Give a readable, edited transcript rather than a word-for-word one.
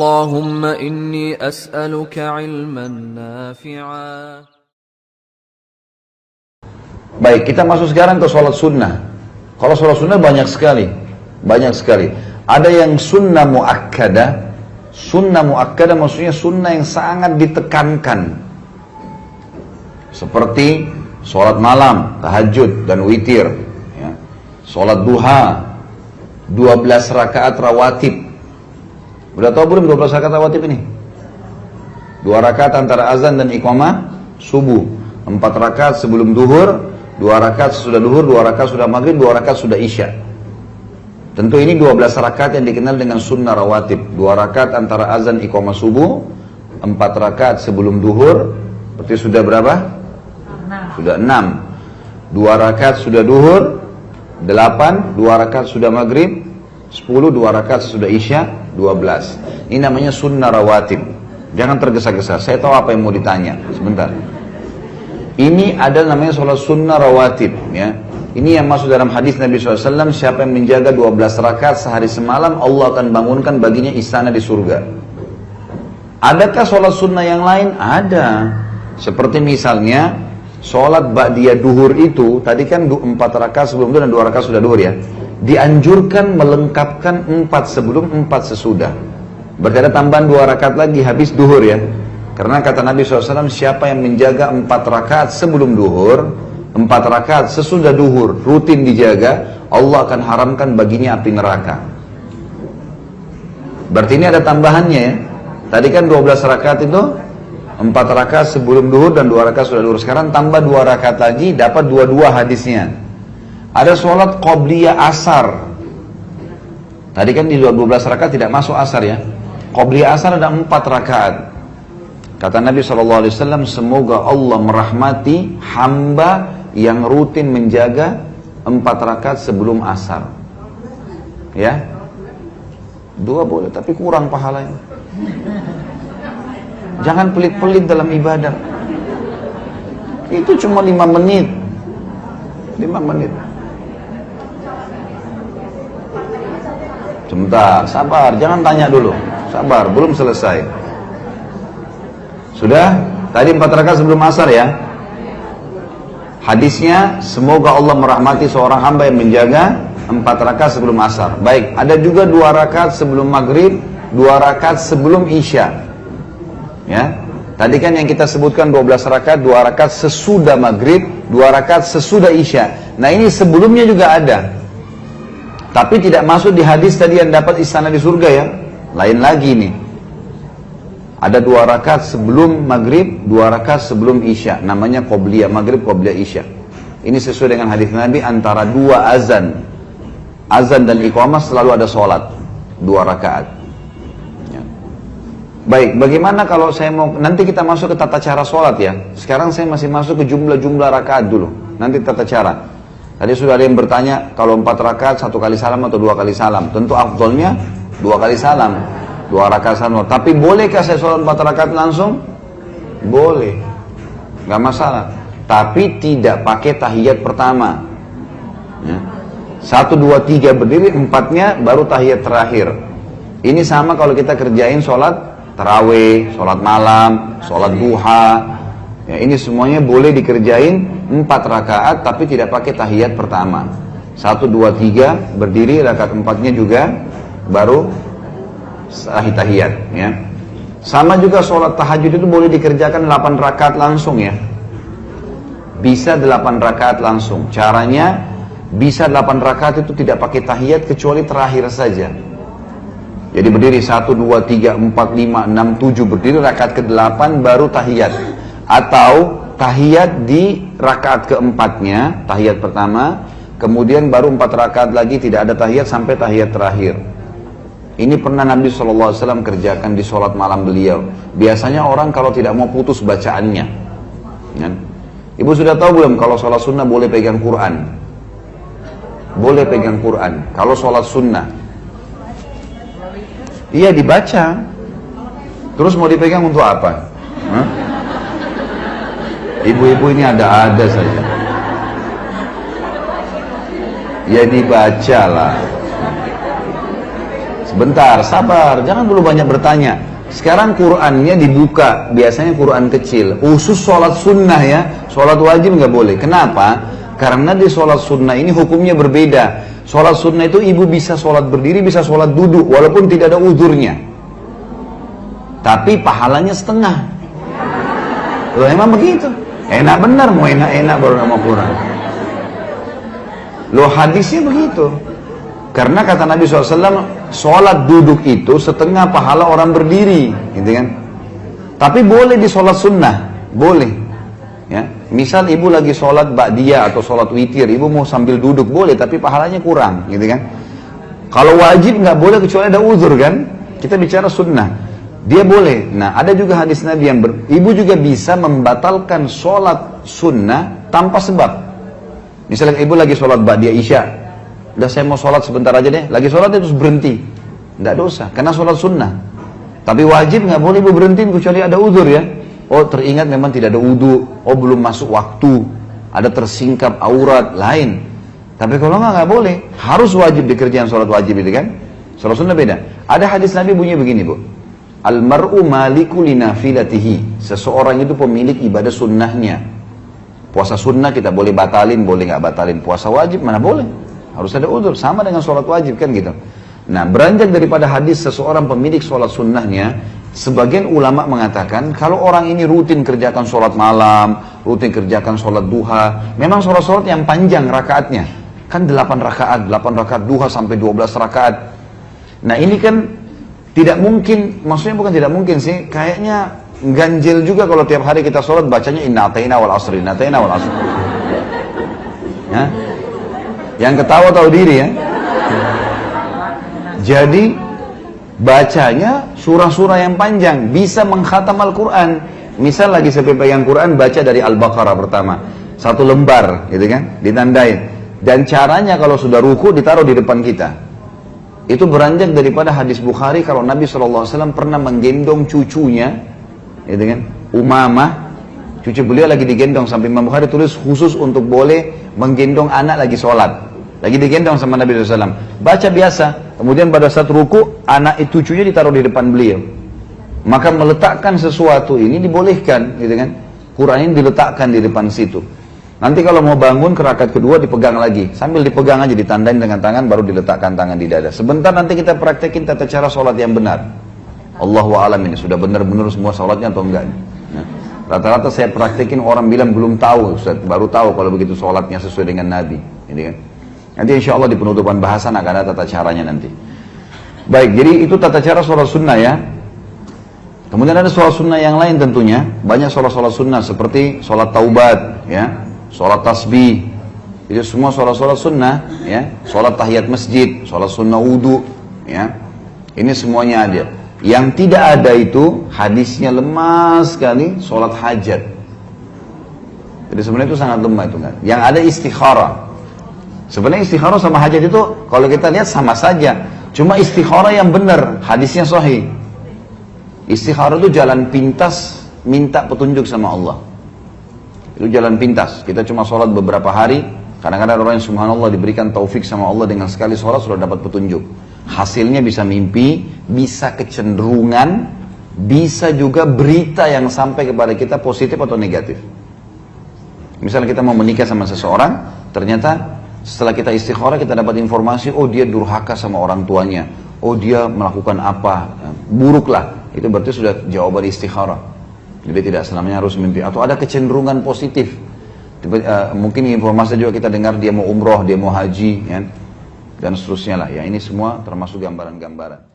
اللهم إني أسألك علما نافعا. Baik, kita masuk sekarang ke sholat sunnah. Kalau sholat sunnah banyak sekali. Ada yang sunnah muakkadah. Sunnah muakkadah maksudnya sunnah yang sangat ditekankan. Seperti sholat malam, tahajud dan witir. Ya. Sholat duha, 12 rakaat rawatib. Udah tahu belum 12 rakaat rawatib ini? 2 rakaat antara azan dan iqamah subuh, 4 rakaat sebelum duhur, 2 rakaat sesudah duhur, 2 rakaat sudah maghrib, 2 rakaat sudah isya. Tentu ini 12 rakaat yang dikenal dengan sunnah rawatib. 2 rakaat antara azan iqamah subuh, 4 rakaat sebelum duhur, berarti sudah berapa? 6. Sudah 6. 2 rakaat sudah duhur, 8, 2 rakaat sudah maghrib, 10, 2 rakaat sudah isya, 12. Ini namanya sunnah rawatib. Jangan tergesa-gesa, saya tahu apa yang mau ditanya. Sebentar. Ini adalah namanya sholat sunnah rawatib, ya. Ini yang masuk dalam hadis Nabi SAW, siapa yang menjaga 12 rakaat sehari semalam, Allah akan bangunkan baginya istana di surga. Adakah sholat sunnah yang lain? Ada. Seperti misalnya, sholat ba'diyah duhur itu, tadi kan 4 rakaat sebelum itu dan 2 rakaat sudah duhur ya. Dianjurkan melengkapkan 4 sebelum, 4 sesudah. Berarti ada tambahan 2 rakaat lagi habis duhur ya. Karena kata Nabi SAW, siapa yang menjaga 4 rakaat sebelum duhur, 4 rakaat sesudah duhur, rutin dijaga, Allah akan haramkan baginya api neraka. Berarti ini ada tambahannya ya. Tadi kan 12 rakaat itu, 4 rakaat sebelum duhur dan 2 rakaat sudah duhur. Sekarang tambah 2 rakaat lagi, dapat 22 hadisnya. Ada sholat qobliyah asar. Tadi kan di 12 rakaat tidak masuk asar ya. Qobliyah asar ada 4 rakaat. Kata Nabi SAW, semoga Allah merahmati hamba yang rutin menjaga 4 rakaat sebelum asar. Ya, 2 boleh, tapi kurang pahalanya. Jangan pelit-pelit dalam ibadah. Itu cuma 5 menit. 5 menit. Sebentar, sabar, jangan tanya dulu. Sabar, belum selesai. Sudah? Tadi 4 rakaat sebelum asar ya. Hadisnya, semoga Allah merahmati seorang hamba yang menjaga 4 rakaat sebelum asar. Baik, ada juga 2 rakaat sebelum maghrib, 2 rakaat sebelum isya. Ya. Tadi kan yang kita sebutkan 12 rakaat, 2 rakaat sesudah maghrib, 2 rakaat sesudah isya. Nah ini sebelumnya juga ada. Tapi tidak masuk di hadis tadi yang dapat istana di surga ya. Lain lagi nih. Ada 2 rakaat sebelum maghrib, 2 rakaat sebelum isya. Namanya qobliyah maghrib, qobliyah isya. Ini sesuai dengan hadis Nabi, antara 2 azan. Azan dan iqamah selalu ada sholat. 2 rakaat. Ya. Baik, bagaimana kalau saya mau, nanti kita masuk ke tata cara sholat ya. Sekarang saya masih masuk ke jumlah-jumlah rakaat dulu. Nanti tata cara. Tadi sudah ada yang bertanya, kalau 4 rakaat 1 kali salam atau 2 kali salam. Tentu afdolnya 2 kali salam. 2 rakaat salam. Tapi bolehkah saya sholat 4 rakaat langsung? Boleh. Gak masalah. Tapi tidak pakai tahiyat pertama. Ya. 1, 2, 3 berdiri, 4-nya baru tahiyat terakhir. Ini sama kalau kita kerjain sholat tarawih, sholat malam, sholat duha. Ya, ini semuanya boleh dikerjain 4 rakaat tapi tidak pakai tahiyat pertama. 1, 2, 3 berdiri, rakaat 4-nya juga baru tahiyat ya. Sama juga sholat tahajud itu boleh dikerjakan 8 rakaat langsung ya. Bisa 8 rakaat langsung. Caranya bisa 8 rakaat itu tidak pakai tahiyat kecuali terakhir saja. Jadi berdiri 1, 2, 3, 4, 5, 6, 7 berdiri, rakaat ke-8 baru tahiyat. Atau tahiyat di rakaat ke-4-nya, tahiyat pertama, kemudian baru 4 rakaat lagi tidak ada tahiyat sampai tahiyat terakhir. Ini pernah Nabi SAW kerjakan di sholat malam beliau. Biasanya orang kalau tidak mau putus bacaannya. Ya. Ibu sudah tahu belum kalau sholat sunnah boleh pegang Quran? Boleh pegang Quran. Kalau sholat sunnah. Iya dibaca. Terus mau dipegang untuk apa? Hah? Ibu-ibu ini ada-ada saja. Ya dibacalah. Sebentar, sabar, jangan dulu banyak bertanya. Sekarang Qur'annya dibuka, biasanya Qur'an kecil. Khusus sholat sunnah ya, sholat wajib nggak boleh. Kenapa? Karena di sholat sunnah ini hukumnya berbeda. Sholat sunnah itu ibu bisa sholat berdiri, bisa sholat duduk, walaupun tidak ada uzurnya. Tapi pahalanya setengah. Loh emang begitu? Enak benar, mau enak-enak baru nama Qur'an. Loh hadisnya begitu. Karena kata Nabi SAW, sholat duduk itu setengah pahala orang berdiri, gitu kan? Tapi boleh di sholat sunnah, boleh. Ya, misal ibu lagi sholat ba'diyah atau sholat witir, ibu mau sambil duduk boleh, tapi pahalanya kurang, gitu kan? Kalau wajib nggak boleh kecuali ada uzur kan? Kita bicara sunnah, dia boleh. Nah, ada juga hadis Nabi yang ibu juga bisa membatalkan sholat sunnah tanpa sebab. Misalnya ibu lagi sholat ba'diyah isya. Udah saya mau sholat sebentar aja deh, lagi sholat terus berhenti, nggak dosa, karena sholat sunnah. Tapi wajib nggak boleh ibu berhentiin kecuali ada uzur ya. Oh teringat memang tidak ada wudu, oh belum masuk waktu, ada tersingkap aurat lain. Tapi kalau nggak boleh, harus wajib dikerjakan sholat wajib itu kan. Sholat sunnah beda. Ada hadis Nabi bunyi begini bu, almar'u maliku linafilatihi, seseorang itu pemilik ibadah sunnahnya. Puasa sunnah kita boleh batalin, boleh nggak batalin. Puasa wajib mana boleh. Harus ada uzur, sama dengan sholat wajib kan gitu. Nah beranjak daripada hadis seseorang pemilik sholat sunnahnya, sebagian ulama mengatakan kalau orang ini rutin kerjakan sholat malam, rutin kerjakan sholat duha, memang sholat-sholat yang panjang rakaatnya, kan 8 rakaat duha sampai 12 rakaat. Nah ini kan tidak mungkin, maksudnya bukan tidak mungkin sih, kayaknya ganjil juga kalau tiap hari kita sholat bacanya inna ata'ina wal asri, inna ata'ina wal asri. Ya? Yang ketawa tahu diri ya. Jadi bacanya surah-surah yang panjang, bisa mengkhatam Al-Quran. Misal lagi saya pegang Quran, baca dari Al-Baqarah pertama, 1 lembar gitu kan, ditandain. Dan caranya kalau sudah ruku ditaruh di depan kita. Itu beranjak daripada hadis Bukhari kalau Nabi SAW pernah menggendong cucunya, gitu kan, Umamah. Cucu beliau lagi digendong, sampai Imam Bukhari tulis khusus untuk boleh menggendong anak lagi sholat. Lagi digendong sama Nabi SAW. Baca biasa. Kemudian pada saat ruku, anak itu cucunya ditaruh di depan beliau. Maka meletakkan sesuatu ini dibolehkan, gitu kan. Quran ini diletakkan di depan situ. Nanti kalau mau bangun ke rakaat kedua dipegang lagi. Sambil dipegang aja, ditandain dengan tangan, baru diletakkan tangan di dada. Sebentar nanti kita praktekin tata cara sholat yang benar. Allahu a'lam ini sudah benar-benar semua sholatnya atau enggak. Nah, rata-rata saya praktekin orang bilang belum tahu, Ustaz, baru tahu kalau begitu sholatnya sesuai dengan Nabi, ini kan. Nanti insya Allah di penutupan bahasan akan ada tata caranya nanti. Baik, jadi itu tata cara sholat sunnah ya. Kemudian ada sholat sunnah yang lain tentunya. Banyak sholat-sholat sunnah seperti sholat taubat, ya, sholat tasbih. Itu semua sholat-sholat sunnah, ya. Sholat tahiyat masjid, sholat sunnah wudu, ya. Ini semuanya ada. Yang tidak ada itu hadisnya lemah sekali, sholat hajat. Jadi sebenarnya itu sangat lemah itu kan. Yang ada istikharah. Sebenarnya istikharah sama hajat itu kalau kita lihat sama saja. Cuma istikharah yang benar, hadisnya sahih. Istikharah itu jalan pintas minta petunjuk sama Allah. Itu jalan pintas. Kita cuma sholat beberapa hari. Kadang-kadang orang yang subhanallah diberikan taufik sama Allah dengan sekali sholat sudah dapat petunjuk. Hasilnya bisa mimpi, bisa kecenderungan, bisa juga berita yang sampai kepada kita positif atau negatif. Misalnya kita mau menikah sama seseorang, ternyata setelah kita istikharah kita dapat informasi, oh dia durhaka sama orang tuanya, oh dia melakukan apa, buruk lah. Itu berarti sudah jawaban istikharah. Jadi tidak selamanya harus mimpi. Atau ada kecenderungan positif. Mungkin informasi juga kita dengar dia mau umroh, dia mau haji, ya, dan seterusnya lah. Ya ini semua termasuk gambaran-gambaran.